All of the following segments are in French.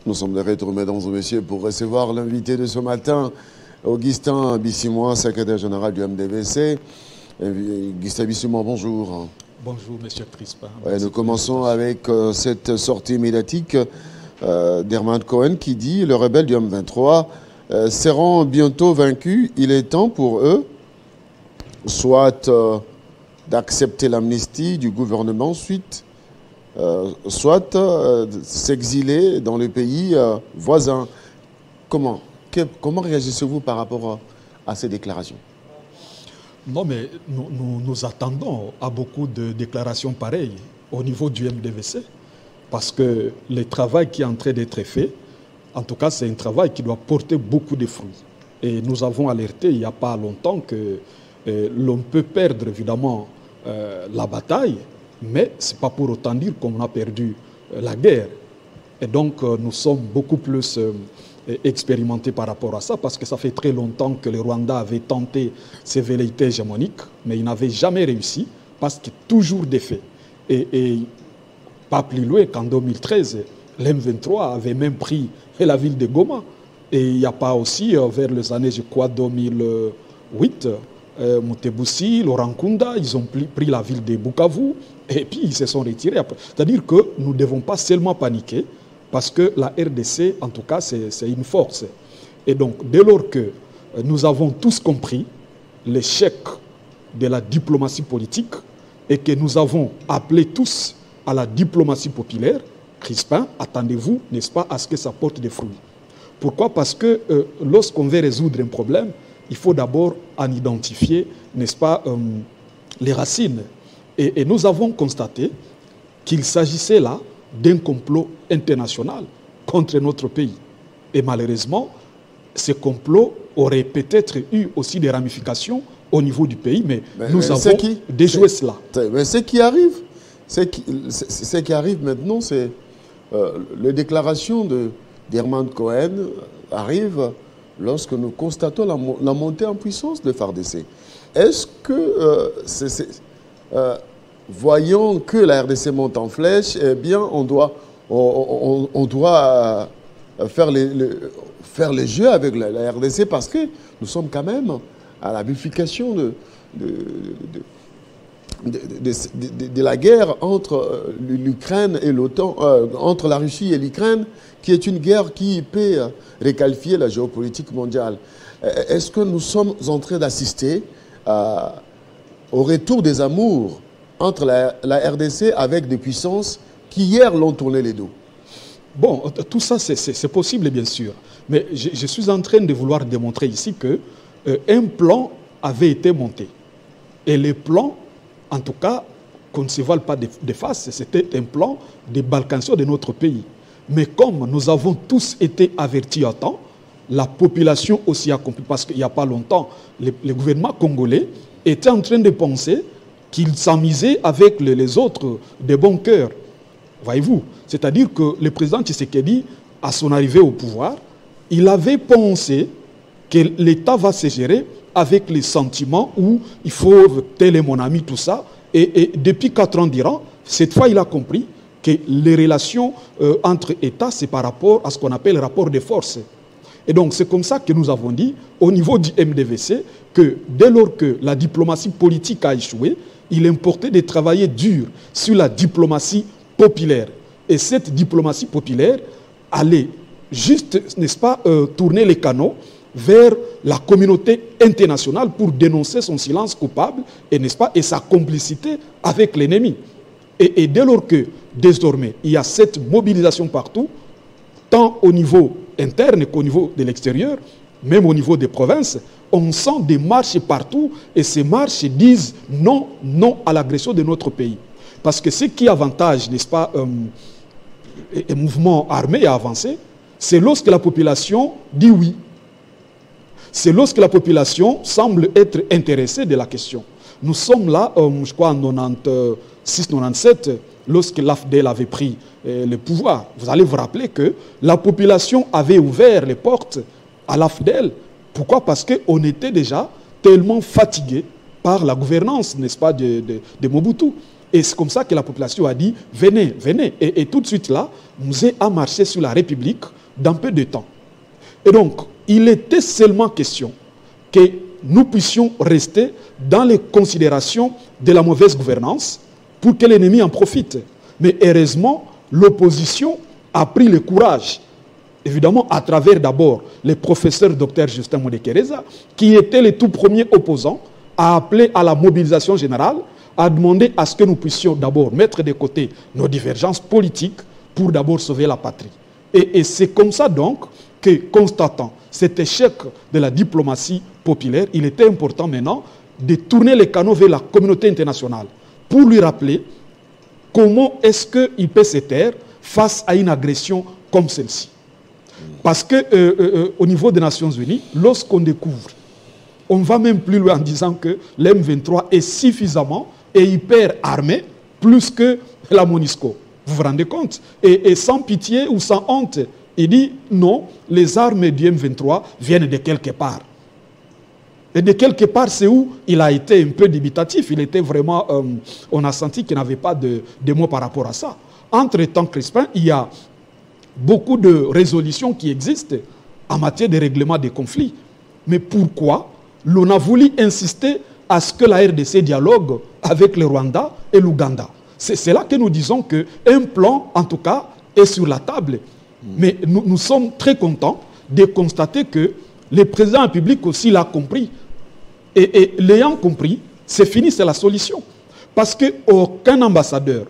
Nous sommes de retour, mesdames et messieurs, pour recevoir l'invité de ce matin, Augustin Bissimois, secrétaire général du MDVC. Augustin Bissimois, bonjour. Bonjour, monsieur Crispin. Ouais, nous commençons avec cette sortie médiatique d'Herman Cohen qui dit « Le rebelle du M23 seront bientôt vaincus. Il est temps pour eux, soit d'accepter l'amnistie du gouvernement, soit s'exiler dans le pays voisin. » Comment réagissez-vous par rapport à ces déclarations? Non, mais nous attendons à beaucoup de déclarations pareilles au niveau du MDVC, parce que le travail qui est en train d'être fait, en tout cas, c'est un travail qui doit porter beaucoup de fruits. Et nous avons alerté il n'y a pas longtemps que l'on peut perdre évidemment la bataille, mais ce n'est pas pour autant dire qu'on a perdu la guerre. Et donc, nous sommes beaucoup plus expérimentés par rapport à ça, parce que ça fait très longtemps que le Rwanda avait tenté ses velléités hégémoniques, mais il n'avait jamais réussi, parce qu'il y a toujours des faits. Et pas plus loin qu'en 2013, l'M23 avait même pris la ville de Goma. Et il n'y a pas aussi, vers les années, je crois, 2008, Mutebussi, Laurent Nkunda, ils ont pris la ville de Bukavu, et puis ils se sont retirés après. C'est-à-dire que nous ne devons pas seulement paniquer, parce que la RDC, en tout cas, c'est une force. Et donc, dès lors que nous avons tous compris l'échec de la diplomatie politique et que nous avons appelé tous à la diplomatie populaire, Crispin, attendez-vous, n'est-ce pas, à ce que ça porte des fruits. Pourquoi? Parce que lorsqu'on veut résoudre un problème, il faut d'abord en identifier, n'est-ce pas, les racines. Et nous avons constaté qu'il s'agissait là d'un complot international contre notre pays. Et malheureusement, ce complot aurait peut-être eu aussi des ramifications au niveau du pays, mais nous avons déjoué cela. Mais ce qui arrive, maintenant, c'est les déclarations d'Herman Cohen arrivent lorsque nous constatons la montée en puissance de FARDC. Est-ce que voyons que la RDC monte en flèche, eh bien, on doit faire les jeux avec la RDC, parce que nous sommes quand même à la bifurcation de la guerre entre l'Ukraine et l'OTAN, entre la Russie et l'Ukraine, qui est une guerre qui peut réqualifier la géopolitique mondiale. Est-ce que nous sommes en train d'assister au retour des amours entre la RDC avec des puissances qui hier l'ont tourné les dos? Bon, tout ça c'est possible bien sûr, mais je suis en train de vouloir démontrer ici que un plan avait été monté. Et le plan, en tout cas, qu'on ne se voile pas de face, c'était un plan de balkanisation de notre pays. Mais comme nous avons tous été avertis à temps, la population aussi a compris, parce qu'il n'y a pas longtemps, le gouvernement congolais était en train de penser qu'il s'amusait avec les autres de bon cœur. Voyez-vous, c'est-à-dire que le président Tshisekedi, à son arrivée au pouvoir, il avait pensé que l'État va se gérer avec les sentiments où il faut tel est mon ami, tout ça. Et depuis 4 ans d'Iran, cette fois, il a compris que les relations entre États, c'est par rapport à ce qu'on appelle rapport de force. Et donc, c'est comme ça que nous avons dit, au niveau du MDVC, que dès lors que la diplomatie politique a échoué, il importait de travailler dur sur la diplomatie populaire. Et cette diplomatie populaire allait juste, n'est-ce pas, tourner les canaux vers la communauté internationale pour dénoncer son silence coupable et, n'est-ce pas, et sa complicité avec l'ennemi. Et dès lors que, désormais, il y a cette mobilisation partout, tant au niveau interne qu'au niveau de l'extérieur, même au niveau des provinces, on sent des marches partout et ces marches disent non, non à l'agression de notre pays. Parce que ce qui avantage, n'est-ce pas, un mouvement armé à avancer, c'est lorsque la population dit oui. C'est lorsque la population semble être intéressée de la question. Nous sommes là, je crois, en 96-97, lorsque l'AFDEL avait pris le pouvoir. Vous allez vous rappeler que la population avait ouvert les portes à l'AFDEL. Pourquoi? Parce qu'on était déjà tellement fatigué par la gouvernance, n'est-ce pas, de Mobutu. Et c'est comme ça que la population a dit, venez, venez. Et tout de suite là, Mouzé a marché sur la République dans peu de temps. Et donc, il était seulement question que nous puissions rester dans les considérations de la mauvaise gouvernance pour que l'ennemi en profite. Mais heureusement, l'opposition a pris le courage, évidemment à travers d'abord les professeurs Dr Justin Modekereza, qui étaient les tout premiers opposants, à appeler à la mobilisation générale, à demander à ce que nous puissions d'abord mettre de côté nos divergences politiques pour d'abord sauver la patrie. Et c'est comme ça donc que, constatant cet échec de la diplomatie populaire, il était important maintenant de tourner les canaux vers la communauté internationale pour lui rappeler comment est-ce qu'il peut se taire face à une agression comme celle-ci. Parce qu'au niveau des Nations Unies, lorsqu'on découvre, on va même plus loin en disant que l'M23 est suffisamment et hyper armé, plus que la MONUSCO. Vous vous rendez compte? Et sans pitié ou sans honte, il dit non, les armes du M23 viennent de quelque part. Et de quelque part, c'est où il a été un peu dubitatif. Il était vraiment, on a senti qu'il n'avait pas de mots par rapport à ça. Entre-temps, Crispin, il y a beaucoup de résolutions qui existent en matière de règlement des conflits. Mais pourquoi l'on a voulu insister à ce que la RDC dialogue avec le Rwanda et l'Ouganda? C'est là que nous disons qu'un plan, en tout cas, est sur la table. Mais nous sommes très contents de constater que le président de la République aussi l'a compris. Et l'ayant compris, c'est fini, c'est la solution. Parce qu'aucun ambassadeur,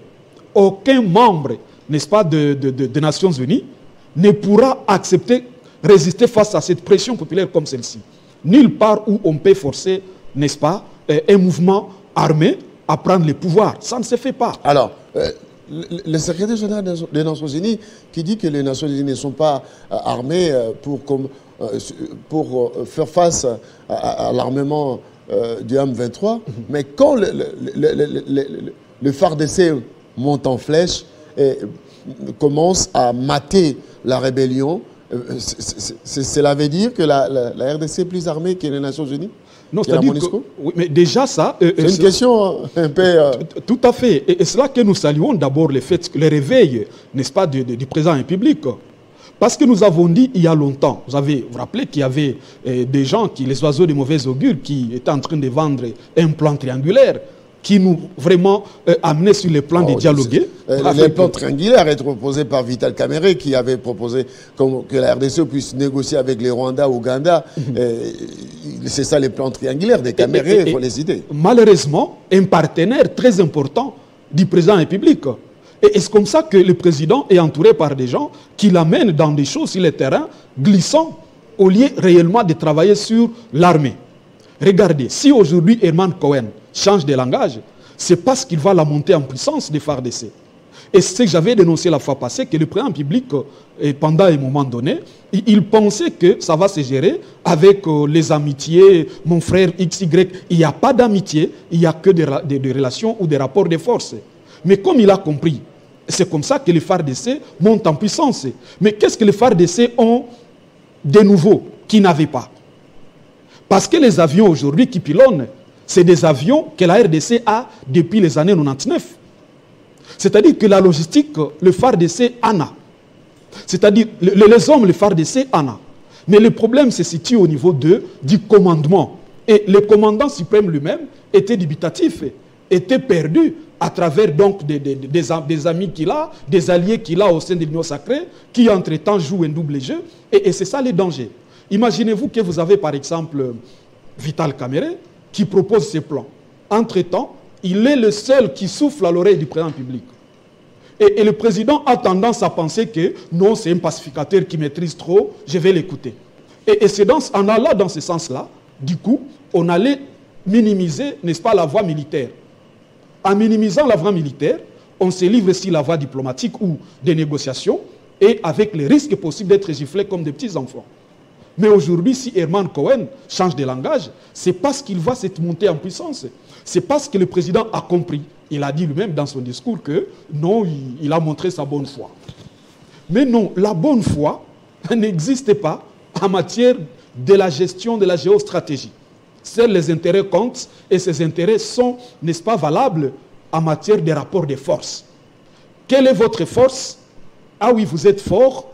aucun membre, n'est-ce pas, des Nations Unies ne pourra accepter, résister face à cette pression populaire comme celle-ci. Nulle part où on peut forcer, n'est-ce pas, un mouvement armé à prendre le pouvoir. Ça ne se fait pas. Alors, le secrétaire général des Nations Unies qui dit que les Nations Unies ne sont pas armées pour faire face à l'armement du M23, mais quand le FARDC monte en flèche et commence à mater la rébellion, cela veut dire que la RDC est plus armée que les Nations Unies? Non, c'est-à-dire que, oui, mais déjà ça... c'est une question un peu... Tout à fait. Et c'est là que nous saluons d'abord le fait que le réveil, n'est-ce pas, du président de la République. Parce que nous avons dit il y a longtemps, vous vous rappelez qu'il y avait des gens, les oiseaux de mauvais augure, qui étaient en train de vendre un plan triangulaire, qui nous vraiment amenait sur le plan de dialoguer. Le plan triangulaire est proposé par Vital Kamerhe, qui avait proposé que la RDC puisse négocier avec les Rwandais, Ouganda. C'est ça les plans triangulaires des Kamerhe, il faut les citer. Malheureusement, un partenaire très important du président de la République. Et c'est comme ça que le président est entouré par des gens qui l'amènent dans des choses sur le terrain, glissant, au lieu réellement de travailler sur l'armée. Regardez, si aujourd'hui Herman Cohen change de langage, c'est parce qu'il va la monter en puissance des FARDC. Et c'est ce que j'avais dénoncé la fois passée, que le président public, pendant un moment donné, il pensait que ça va se gérer avec les amitiés, mon frère XY. Il n'y a pas d'amitié, il n'y a que des relations ou des rapports de force. Mais comme il a compris, c'est comme ça que les FARDC montent en puissance. Mais qu'est-ce que les FARDC ont de nouveau qu'ils n'avaient pas? Parce que les avions aujourd'hui qui pilonnent, c'est des avions que la RDC a depuis les années 99. C'est-à-dire que la logistique, le FARDC en a. C'est-à-dire, les hommes, le FARDC en a. Mais le problème se situe au niveau du commandement. Et le commandant suprême lui-même était dubitatif, était perdu à travers donc des amis qu'il a, des alliés qu'il a au sein de l'Union sacrée, qui entre-temps jouent un double jeu. Et c'est ça le danger. Imaginez-vous que vous avez par exemple Vital Kamerhe qui propose ses plans. Entre-temps, il est le seul qui souffle à l'oreille du président public. Et le président a tendance à penser que non, c'est un pacificateur qui maîtrise trop, je vais l'écouter. Et c'est en allant dans ce sens-là, du coup, on allait minimiser, n'est-ce pas, la voie militaire. En minimisant la voie militaire, on se livre aussi la voie diplomatique ou des négociations, et avec les risques possibles d'être giflés comme des petits enfants. Mais aujourd'hui, si Herman Cohen change de langage, c'est parce qu'il voit cette montée en puissance. C'est parce que le président a compris. Il a dit lui-même dans son discours que non, il a montré sa bonne foi. Mais non, la bonne foi n'existe pas en matière de la gestion de la géostratégie. Seuls les intérêts comptent et ces intérêts sont, n'est-ce pas, valables en matière de rapport de force. Quelle est votre force? Ah oui, vous êtes fort.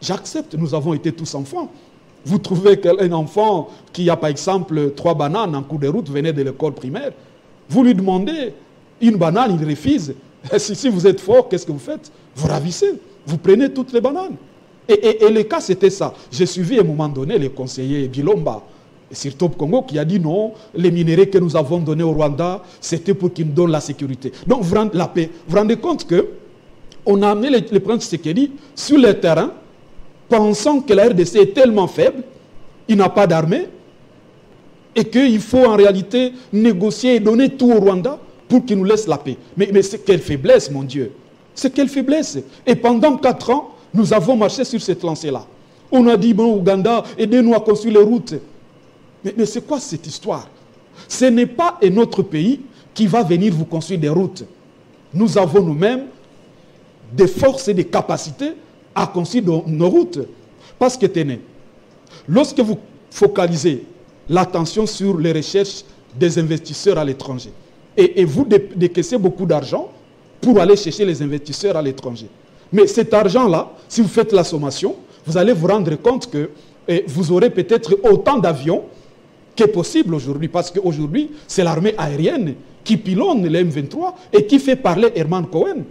J'accepte, nous avons été tous enfants. Vous trouvez qu'un enfant qui a par exemple 3 bananes en cours de route venait de l'école primaire, vous lui demandez une banane, il refuse. Si vous êtes fort, qu'est-ce que vous faites? Vous ravissez, vous prenez toutes les bananes. Et le cas, c'était ça. J'ai suivi à un moment donné le conseiller Bilomba, sur Top Congo, qui a dit non, les minéraux que nous avons donnés au Rwanda, c'était pour qu'ils nous donnent la sécurité. Donc, la paix. Vous vous rendez compte qu'on a amené le président Tshisekedi sur le terrain, pensant que la RDC est tellement faible, il n'a pas d'armée, et qu'il faut en réalité négocier et donner tout au Rwanda pour qu'il nous laisse la paix. Mais c'est quelle faiblesse, mon Dieu. C'est quelle faiblesse. Et pendant 4 ans, nous avons marché sur cette lancée-là. On a dit, bon, Ouganda, aidez-nous à construire les routes. Mais c'est quoi cette histoire? Ce n'est pas un autre pays qui va venir vous construire des routes. Nous avons nous-mêmes des forces et des capacités à construire nos routes. Parce que tenez, lorsque vous focalisez l'attention sur les recherches des investisseurs à l'étranger, et vous décaissez beaucoup d'argent pour aller chercher les investisseurs à l'étranger. Mais cet argent-là, si vous faites la sommation, vous allez vous rendre compte que vous aurez peut-être autant d'avions que possible aujourd'hui. Parce qu'aujourd'hui, c'est l'armée aérienne qui pilonne les M23 et qui fait parler Herman Cohen.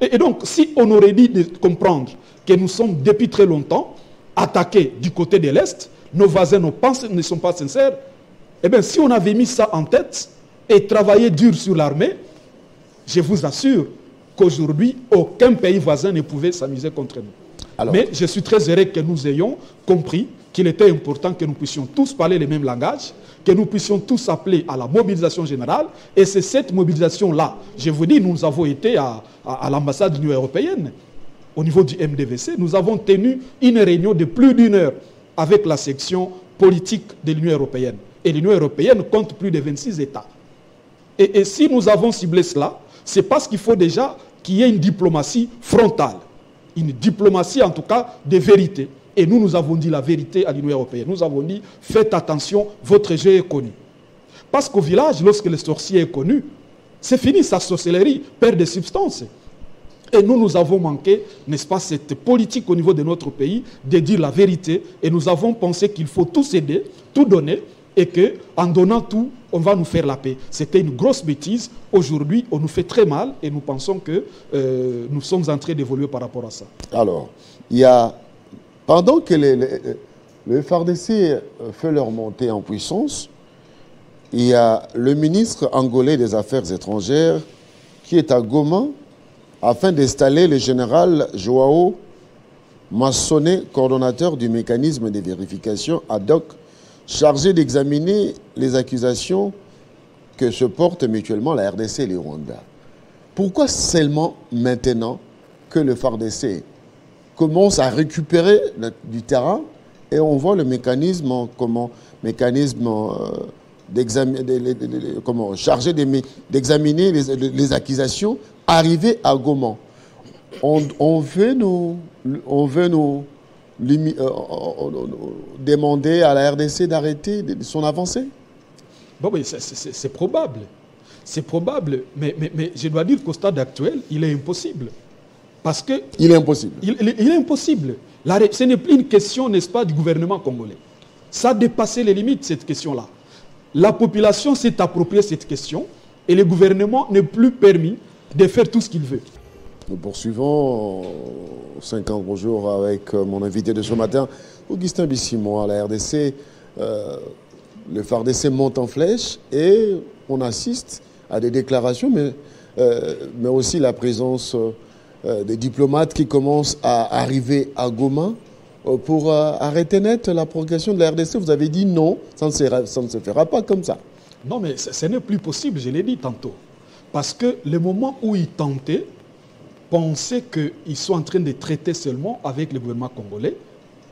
Et donc, si on aurait dit de comprendre que nous sommes depuis très longtemps attaqués du côté de l'Est, nos voisins ne sont pas sincères, eh bien, si on avait mis ça en tête et travaillé dur sur l'armée, je vous assure qu'aujourd'hui, aucun pays voisin ne pouvait s'amuser contre nous. Alors, mais je suis très heureux que nous ayons compris qu'il était important que nous puissions tous parler le même langage, que nous puissions tous appeler à la mobilisation générale. Et c'est cette mobilisation-là. Je vous dis, nous avons été à l'ambassade de l'Union européenne, au niveau du MDVC. Nous avons tenu une réunion de plus d'1 heure avec la section politique de l'Union européenne. Et l'Union européenne compte plus de 26 États. Et si nous avons ciblé cela, c'est parce qu'il faut déjà qu'il y ait une diplomatie frontale. Une diplomatie, en tout cas, de vérité. Et nous avons dit la vérité à l'Union européenne. Nous avons dit, faites attention, votre jeu est connu. Parce qu'au village, lorsque le sorcier est connu, c'est fini, sa sorcellerie perd des substances. Et nous avons manqué, n'est-ce pas, cette politique au niveau de notre pays, de dire la vérité. Et nous avons pensé qu'il faut tout céder, tout donner, et qu'en donnant tout, on va nous faire la paix. C'était une grosse bêtise. Aujourd'hui, on nous fait très mal et nous pensons que nous sommes en train d'évoluer par rapport à ça. Alors, il y a... Pendant que le FARDC fait leur montée en puissance, il y a le ministre angolais des Affaires étrangères qui est à Goma afin d'installer le général Joao Massonné, coordonnateur du mécanisme de vérification ad hoc, chargé d'examiner les accusations que se portent mutuellement la RDC et le Rwanda. Pourquoi seulement maintenant que le FARDC commence à récupérer du terrain et on voit le mécanisme chargé d'examiner les accusations arriver à Goma? On veut nous demander à la RDC d'arrêter son avancée? Bon, oui, c'est probable. C'est probable, mais je dois dire qu'au stade actuel, il est impossible. Parce que... Il est impossible. Il est impossible. Ce n'est plus une question, n'est-ce pas, du gouvernement congolais. Ça a dépassé les limites, cette question-là. La population s'est appropriée cette question et le gouvernement n'est plus permis de faire tout ce qu'il veut. Nous poursuivons 50 bonjours avec mon invité de ce matin, Augustin Bissimo, la RDC. Le FARDC monte en flèche et on assiste à des déclarations, mais aussi la présence des diplomates qui commencent à arriver à Goma pour arrêter net la progression de la RDC. Vous avez dit non, ça ne se fera pas comme ça. Non, mais ce n'est plus possible, je l'ai dit tantôt. Parce que le moment où ils tentaient, pensaient qu'ils sont en train de traiter seulement avec le gouvernement congolais,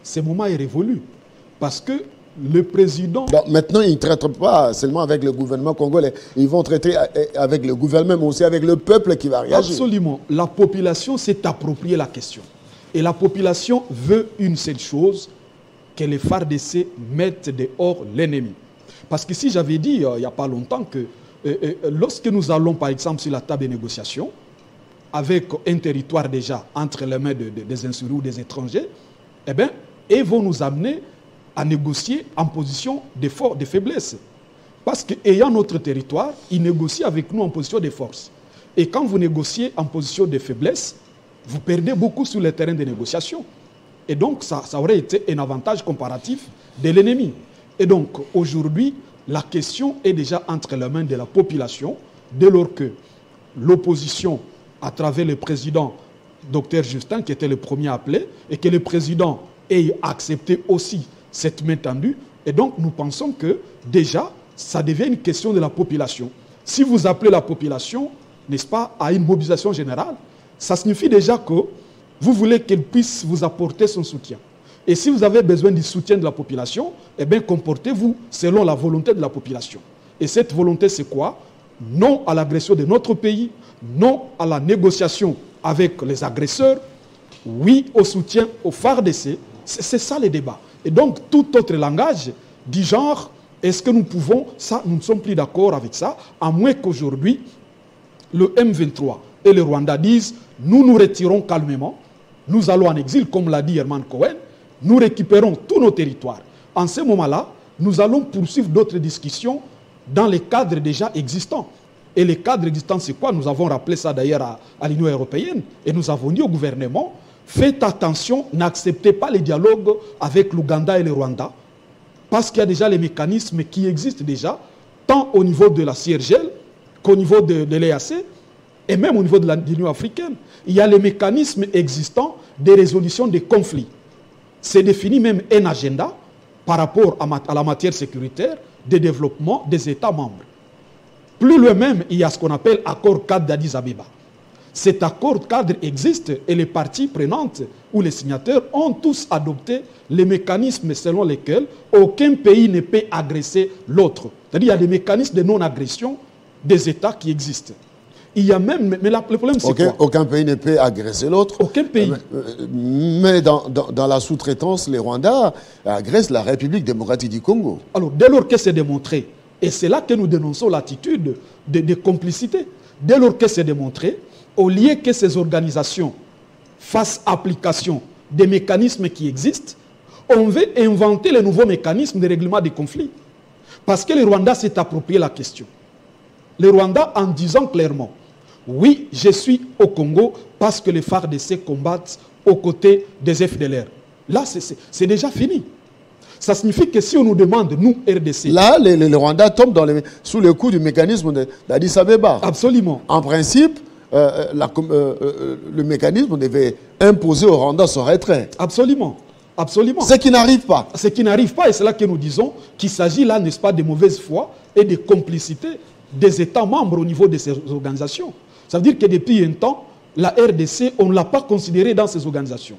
ce moment est révolu. Parce que le président... Donc, maintenant, ils ne traitent pas seulement avec le gouvernement congolais. Ils vont traiter avec le gouvernement, mais aussi avec le peuple qui va réagir. Absolument. La population s'est appropriée la question. Et la population veut une seule chose, que les FARDC mettent dehors l'ennemi. Parce que si j'avais dit, il n'y a pas longtemps, que lorsque nous allons, par exemple, sur la table de négociation, avec un territoire déjà entre les mains des insurgés ou des étrangers, eh bien, ils vont nous amener à négocier en position de faiblesse. Parce qu'ayant notre territoire, ils négocient avec nous en position de force. Et quand vous négociez en position de faiblesse, vous perdez beaucoup sur le terrain de négociation. Et donc, ça aurait été un avantage comparatif de l'ennemi. Et donc, aujourd'hui, la question est déjà entre les mains de la population, dès lors que l'opposition, à travers le président Dr Justin, qui était le premier appelé, et que le président ait accepté aussi cette main tendue. Et donc, nous pensons que déjà, ça devient une question de la population. Si vous appelez la population, n'est-ce pas, à une mobilisation générale, ça signifie déjà que vous voulez qu'elle puisse vous apporter son soutien. Et si vous avez besoin du soutien de la population, eh bien, comportez-vous selon la volonté de la population. Et cette volonté, c'est quoi? Non à l'agression de notre pays, non à la négociation avec les agresseurs, oui au soutien au FARDC. C'est ça le débat. Et donc, tout autre langage du genre, est-ce que nous pouvons, ça, nous ne sommes plus d'accord avec ça, à moins qu'aujourd'hui, le M23 et le Rwanda disent, nous nous retirons calmement, nous allons en exil, comme l'a dit Herman Cohen, nous récupérons tous nos territoires. En ce moment-là, nous allons poursuivre d'autres discussions dans les cadres déjà existants. Et les cadres existants, c'est quoi? Nous avons rappelé ça d'ailleurs à l'Union européenne. Et nous avons dit au gouvernement, faites attention, n'acceptez pas les dialogues avec l'Ouganda et le Rwanda, parce qu'il y a déjà les mécanismes qui existent déjà, tant au niveau de la CIRGL qu'au niveau de l'EAC, et même au niveau de l'Union africaine. Il y a les mécanismes existants de résolution des conflits. C'est défini même un agenda par rapport à la matière sécuritaire, de développement des États membres. Plus loin même, il y a ce qu'on appelle accord cadre d'Addis Abeba. Cet accord cadre existe et les parties prenantes ou les signataires ont tous adopté les mécanismes selon lesquels aucun pays ne peut agresser l'autre. C'est-à-dire qu'il y a des mécanismes de non-agression des États qui existent. Il y a même... Mais le problème, c'est quoi? Aucun pays ne peut agresser l'autre. Aucun pays. Mais dans la sous-traitance, les Rwandais agressent la République démocratique du Congo. Alors, dès lors que c'est démontré, et c'est là que nous dénonçons l'attitude de complicité, dès lors que c'est démontré, au lieu que ces organisations fassent application des mécanismes qui existent, on veut inventer les nouveaux mécanismes de règlement des conflits. Parce que le Rwanda s'est approprié la question. Le Rwanda, en disant clairement, oui, je suis au Congo parce que les FARDC combattent aux côtés des FDLR. Là, c'est déjà fini. Ça signifie que si on nous demande, nous, RDC... Là, le Rwanda tombe sous le coup du mécanisme d'Addis Abeba. Absolument. En principe, le mécanisme devait imposer au Rwanda son retrait. Absolument. Absolument. Ce qui n'arrive pas. Ce qui n'arrive pas, et c'est là que nous disons qu'il s'agit là, n'est-ce pas, de mauvaise foi et de complicité des États membres au niveau de ces organisations. Ça veut dire que depuis un temps, la RDC, on ne l'a pas considérée dans ces organisations.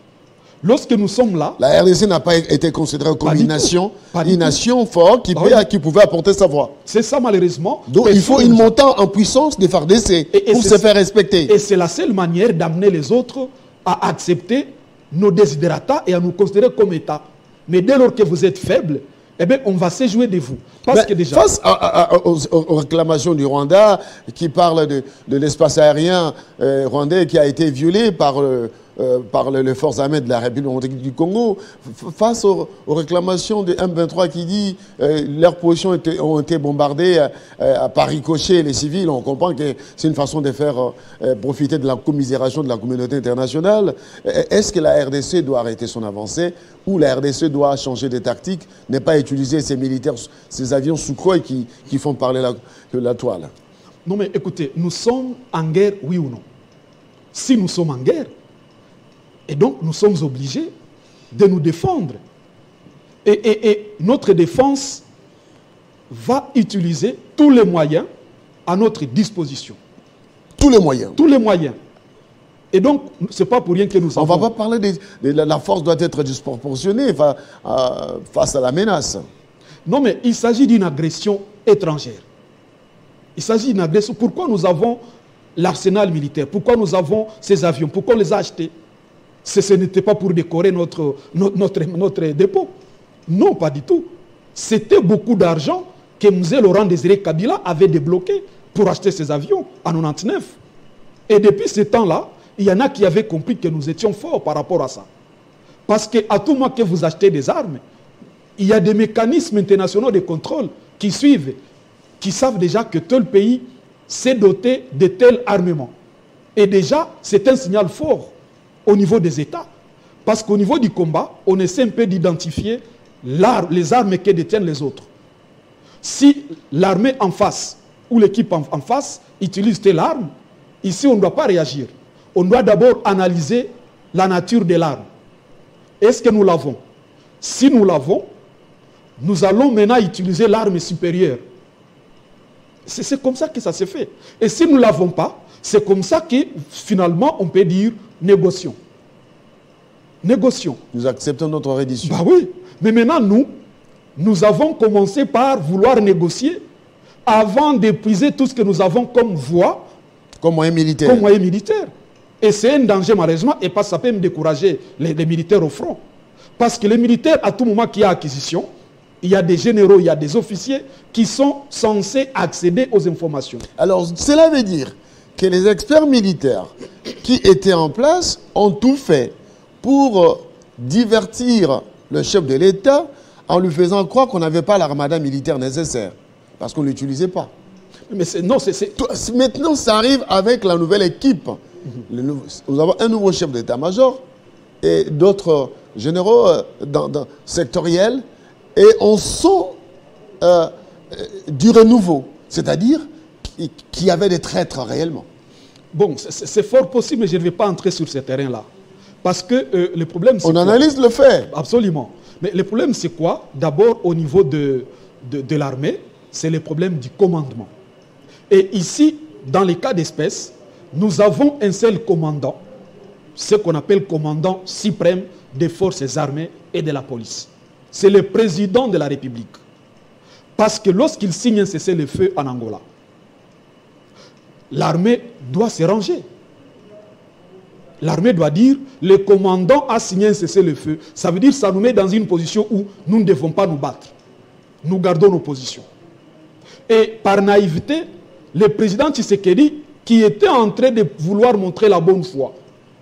Lorsque nous sommes là... La RDC n'a pas été considérée comme une nation forte qui pouvait apporter sa voix. C'est ça, malheureusement. Donc il faut une montée en puissance des FARDC pour se faire respecter. Et c'est la seule manière d'amener les autres à accepter nos desiderata et à nous considérer comme État. Mais dès lors que vous êtes faible, eh bien, on va se jouer de vous. Parce que déjà... Face aux réclamations du Rwanda, qui parle de l'espace aérien rwandais qui a été violé par les forces armées de la République du Congo, face aux réclamations de M23 qui dit leurs positions ont été bombardées par ricochet les civils, on comprend que c'est une façon de faire profiter de la commisération de la communauté internationale. Est-ce que la RDC doit arrêter son avancée ou la RDC doit changer de tactique, ne pas utiliser ces militaires, ces avions Sukhoi qui font parler la toile? Non mais écoutez, nous sommes en guerre, oui ou non? Si nous sommes en guerre, et donc, nous sommes obligés de nous défendre. Et notre défense va utiliser tous les moyens à notre disposition. Tous les moyens? Tous les moyens. Et donc, ce n'est pas pour rien que nous avons... On ne va pas parler de la force doit être disproportionnée face à la menace. Non, mais il s'agit d'une agression étrangère. Il s'agit d'une agression. Pourquoi nous avons l'arsenal militaire? Pourquoi nous avons ces avions? Pourquoi on les a achetés? Ce n'était pas pour décorer notre dépôt. Non, pas du tout. C'était beaucoup d'argent que M. Laurent Désiré Kabila avait débloqué pour acheter ces avions en 99. Et depuis ce temps-là, il y en a qui avaient compris que nous étions forts par rapport à ça. Parce qu'à tout moment que vous achetez des armes, il y a des mécanismes internationaux de contrôle qui suivent, qui savent déjà que tel pays s'est doté de tel armement. Et déjà, c'est un signal fort au niveau des États. Parce qu'au niveau du combat, on essaie un peu d'identifier les armes que détiennent les autres. Si l'armée en face ou l'équipe en face utilise telle arme, ici on ne doit pas réagir. On doit d'abord analyser la nature de l'arme. Est-ce que nous l'avons? Si nous l'avons, nous allons maintenant utiliser l'arme supérieure. C'est comme ça que ça se fait. Et si nous ne l'avons pas, c'est comme ça que finalement on peut dire négocions. Négocions. Nous acceptons notre reddition. Bah oui. Mais maintenant, nous avons commencé par vouloir négocier avant d'épuiser tout ce que nous avons comme voie. Comme moyen militaire. Comme moyen militaire. Et c'est un danger malheureusement, et ça peut me décourager les militaires au front. Parce que les militaires, à tout moment qu'il y a acquisition, il y a des généraux, il y a des officiers qui sont censés accéder aux informations. Alors, cela veut dire que les experts militaires qui étaient en place ont tout fait pour divertir le chef de l'État en lui faisant croire qu'on n'avait pas l'armada militaire nécessaire, parce qu'on ne l'utilisait pas. Mais maintenant, ça arrive avec la nouvelle équipe. Nous avons un nouveau chef d'état-major et d'autres généraux sectoriels, et on sent du renouveau, c'est-à-dire qu'il y avait des traîtres réellement. Bon, c'est fort possible, mais je ne vais pas entrer sur ce terrain-là. Parce que le problème, c'est on analyse le fait. Absolument. Mais le problème, c'est quoi? D'abord, au niveau de l'armée, c'est le problème du commandement. Et ici, dans les cas d'espèce, nous avons un seul commandant, ce qu'on appelle commandant suprême des forces armées et de la police. C'est le président de la République. Parce que lorsqu'il signe un cessez-le-feu en Angola, l'armée doit se ranger. L'armée doit dire, le commandant a signé un cessez-le-feu. Ça veut dire que ça nous met dans une position où nous ne devons pas nous battre. Nous gardons nos positions. Et par naïveté, le président Tshisekedi, qui était en train de vouloir montrer la bonne foi,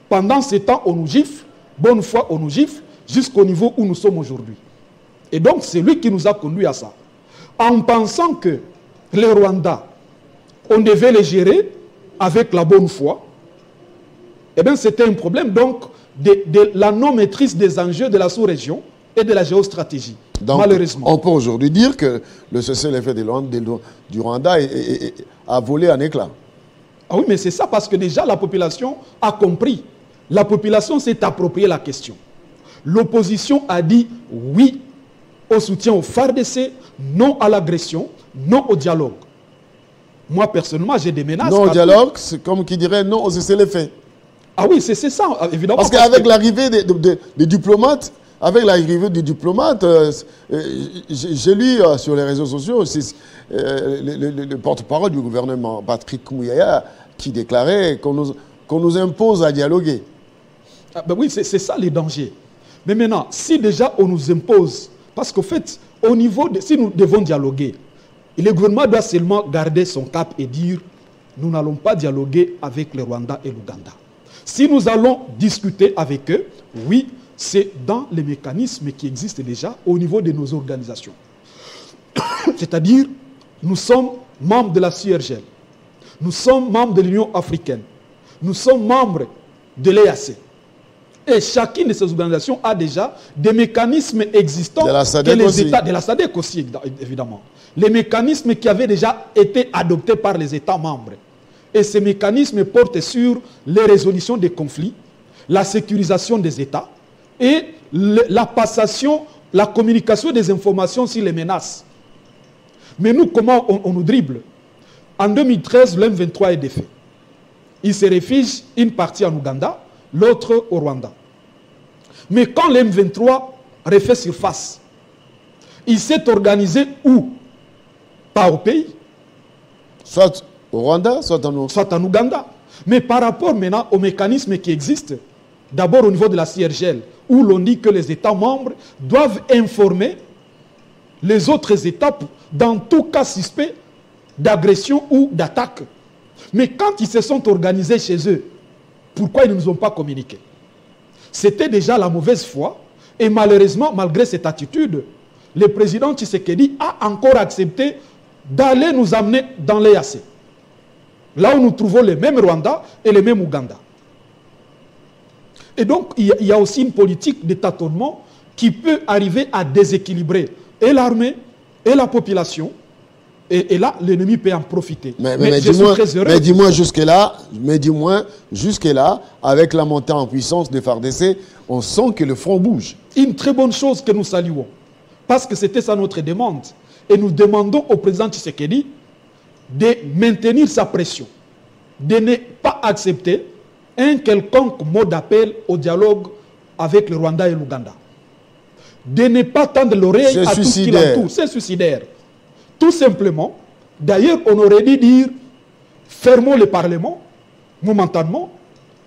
pendant ce temps, on nous gifle, bonne foi, on nous gifle, jusqu'au niveau où nous sommes aujourd'hui. Et donc, c'est lui qui nous a conduit à ça. En pensant que les Rwandais, on devait les gérer avec la bonne foi, eh bien, c'était un problème, donc, de la non-maîtrise des enjeux de la sous-région et de la géostratégie, donc, malheureusement. On peut aujourd'hui dire que le cessez-le-feu du Rwanda a volé en éclats. Ah oui, mais c'est ça, parce que déjà, la population a compris. La population s'est appropriée la question. L'opposition a dit oui au soutien au FARDC, non à l'agression, non au dialogue. Moi, personnellement, j'ai des menaces. Non au dialogue, c'est comme qui dirait non au cessez-le-feu. Ah oui, c'est ça, évidemment. Parce qu'avec l'arrivée des diplomates, j'ai lu sur les réseaux sociaux aussi le porte-parole du gouvernement, Patrick Mouyaya, qui déclarait qu'on nous impose à dialoguer. Ah ben oui, c'est ça les dangers. Mais maintenant, si déjà on nous impose, parce qu'au fait, au niveau si nous devons dialoguer, le gouvernement doit seulement garder son cap et dire nous n'allons pas dialoguer avec le Rwanda et l'Ouganda. Si nous allons discuter avec eux, oui, c'est dans les mécanismes qui existent déjà au niveau de nos organisations. C'est-à-dire, nous sommes membres de la CIRGL, nous sommes membres de l'Union africaine, nous sommes membres de l'EAC. Et chacune de ces organisations a déjà des mécanismes existants que les États, de la SADC aussi, évidemment. Les mécanismes qui avaient déjà été adoptés par les États membres. Et ces mécanismes portent sur les résolutions des conflits, la sécurisation des États et la passation, la communication des informations sur les menaces. Mais nous, comment on nous dribble? En 2013, le M23 est défait. Il se réfugie une partie en Ouganda, l'autre au Rwanda. Mais quand le M23 refait surface, il s'est organisé où? Pas au pays. Soit au Rwanda, soit en Ouganda. Mais par rapport maintenant aux mécanismes qui existent, d'abord au niveau de la CIRGL, où l'on dit que les États membres doivent informer les autres États, dans tout cas suspect, d'agression ou d'attaque. Mais quand ils se sont organisés chez eux, pourquoi ils ne nous ont pas communiqué? C'était déjà la mauvaise foi. Et malheureusement, malgré cette attitude, le président Tshisekedi a encore accepté d'aller nous amener dans l'EAC. Là où nous trouvons les mêmes Rwanda et les mêmes Ouganda. Et donc, il y a aussi une politique de tâtonnement qui peut arriver à déséquilibrer et l'armée et la population. Et là, l'ennemi peut en profiter. Mais dis-moi jusque-là, avec la montée en puissance de FARDC, on sent que le front bouge. Une très bonne chose que nous saluons. Parce que c'était ça notre demande. Et nous demandons au président Tshisekedi de maintenir sa pression. De ne pas accepter un quelconque mot d'appel au dialogue avec le Rwanda et l'Ouganda. De ne pas tendre l'oreille à tout ce qui l'entoure. C'est suicidaire. Tout simplement, d'ailleurs, on aurait dû dire, fermons le Parlement, momentanément,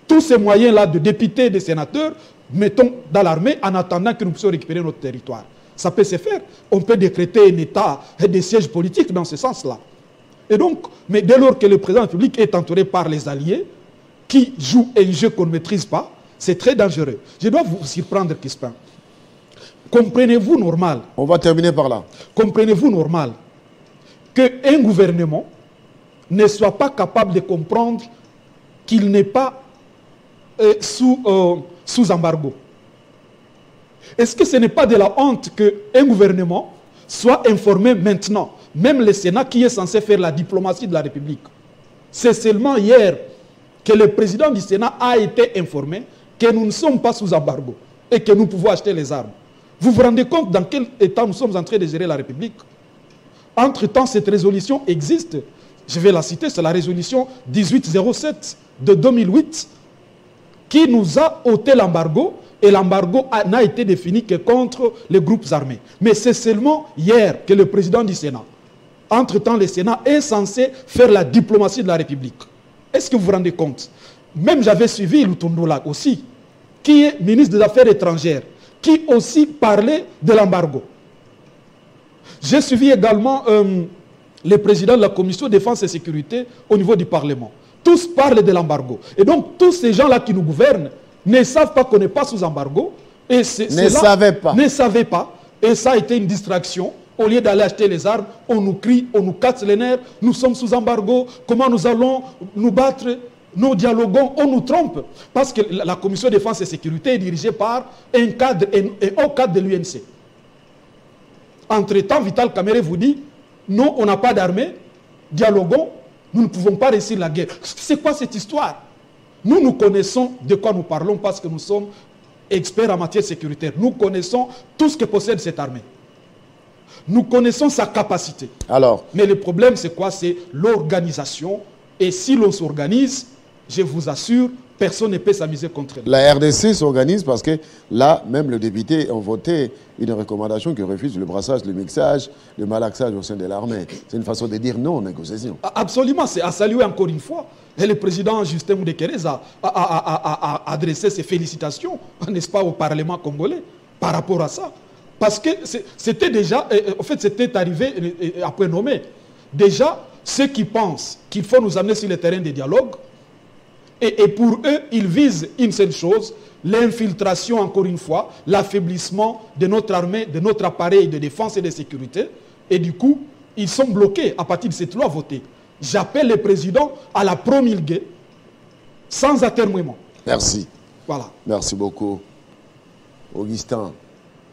tous ces moyens-là de députés, de sénateurs, mettons dans l'armée en attendant que nous puissions récupérer notre territoire. Ça peut se faire. On peut décréter un état et des sièges politiques dans ce sens-là. Et donc, mais dès lors que le président de la République est entouré par les alliés, qui jouent un jeu qu'on ne maîtrise pas, c'est très dangereux. Je dois vous surprendre, Crispin. Comprenez-vous normal? On va terminer par là. Comprenez-vous normal qu'un gouvernement ne soit pas capable de comprendre qu'il n'est pas sous embargo? Est-ce que ce n'est pas de la honte qu'un gouvernement soit informé maintenant, même le Sénat qui est censé faire la diplomatie de la République? C'est seulement hier que le président du Sénat a été informé que nous ne sommes pas sous embargo et que nous pouvons acheter les armes. Vous vous rendez compte dans quel état nous sommes en train de gérer la République? Entre-temps, cette résolution existe. Je vais la citer, c'est la résolution 1807 de 2008 qui nous a ôté l'embargo, et l'embargo n'a été défini que contre les groupes armés. Mais c'est seulement hier que le président du Sénat, entre-temps le Sénat est censé faire la diplomatie de la République. Est-ce que vous vous rendez compte? Même j'avais suivi Lutundola aussi, qui est ministre des Affaires étrangères, qui aussi parlait de l'embargo. J'ai suivi également le président de la Commission Défense et Sécurité au niveau du Parlement. Tous parlent de l'embargo. Et donc, tous ces gens-là qui nous gouvernent ne savent pas qu'on n'est pas sous embargo. Et ne savaient pas. Et ça a été une distraction. Au lieu d'aller acheter les armes, on nous crie, on nous casse les nerfs. Nous sommes sous embargo. Comment nous allons nous battre? Nous dialoguons, on nous trompe. Parce que la Commission Défense et Sécurité est dirigée par un cadre, un haut cadre de l'UNC. Entre-temps, Vital Kamerhe vous dit, non, on n'a pas d'armée, dialoguons, nous ne pouvons pas réussir la guerre. C'est quoi cette histoire? Nous connaissons de quoi nous parlons parce que nous sommes experts en matière sécuritaire. Nous connaissons tout ce que possède cette armée. Nous connaissons sa capacité. Alors, mais le problème, c'est quoi? C'est l'organisation. Et si l'on s'organise, je vous assure, personne ne peut s'amuser contre elle. La RDC s'organise parce que là, même les députés ont voté une recommandation qui refuse le brassage, le mixage, le malaxage au sein de l'armée. C'est une façon de dire non aux négociations. Absolument, c'est à saluer encore une fois. Et le président Justin Moudekerez a adressé ses félicitations, n'est-ce pas, au Parlement congolais par rapport à ça. Parce que c'était déjà, en fait, c'était arrivé après nommé. Déjà, ceux qui pensent qu'il faut nous amener sur le terrain des dialogues, et pour eux, ils visent une seule chose, l'infiltration, encore une fois, l'affaiblissement de notre armée, de notre appareil de défense et de sécurité. Et du coup, ils sont bloqués à partir de cette loi votée. J'appelle le président à la promulguer sans atermoiement. Merci. Voilà. Merci beaucoup. Augustin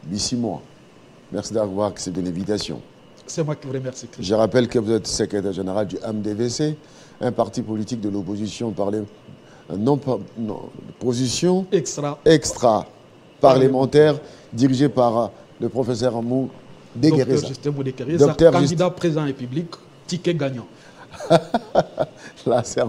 Bissimois, merci d'avoir accepté l'invitation. C'est moi qui vous remercie, Christian. Je rappelle que vous êtes secrétaire général du MDVC, un parti politique de l'opposition position extra-parlementaire dirigé par le professeur Amou Deguereza. Docteur Justin Moudekereza, candidat président République, ticket gagnant. Là, c'est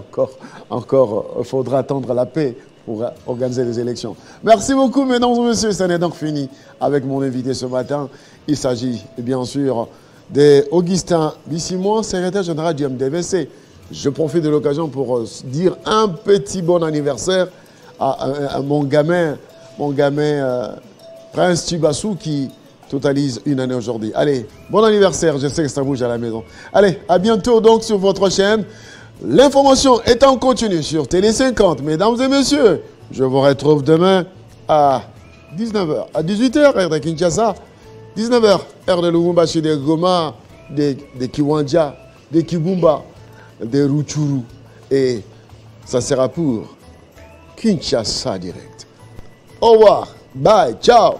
encore, faudra attendre la paix pour organiser les élections. Merci beaucoup, mesdames et messieurs. Ce n'est donc fini avec mon invité ce matin. Il s'agit bien sûr d'Augustin Bissimois, secrétaire général du MDVC. Je profite de l'occasion pour dire un petit bon anniversaire à mon gamin Prince Tibassou qui totalise une année aujourd'hui. Allez, bon anniversaire, je sais que ça bouge à la maison. Allez, à bientôt donc sur votre chaîne. L'information est en continu sur Télé 50. Mesdames et messieurs, je vous retrouve demain à 19h, à 18h, heure de Kinshasa, 19h, heure de Lubumbashi, de Goma, de Kiwanja, de Kibumba, de Rutshuru. Et ça sera pour Kinshasa Direct. Au revoir, bye, ciao.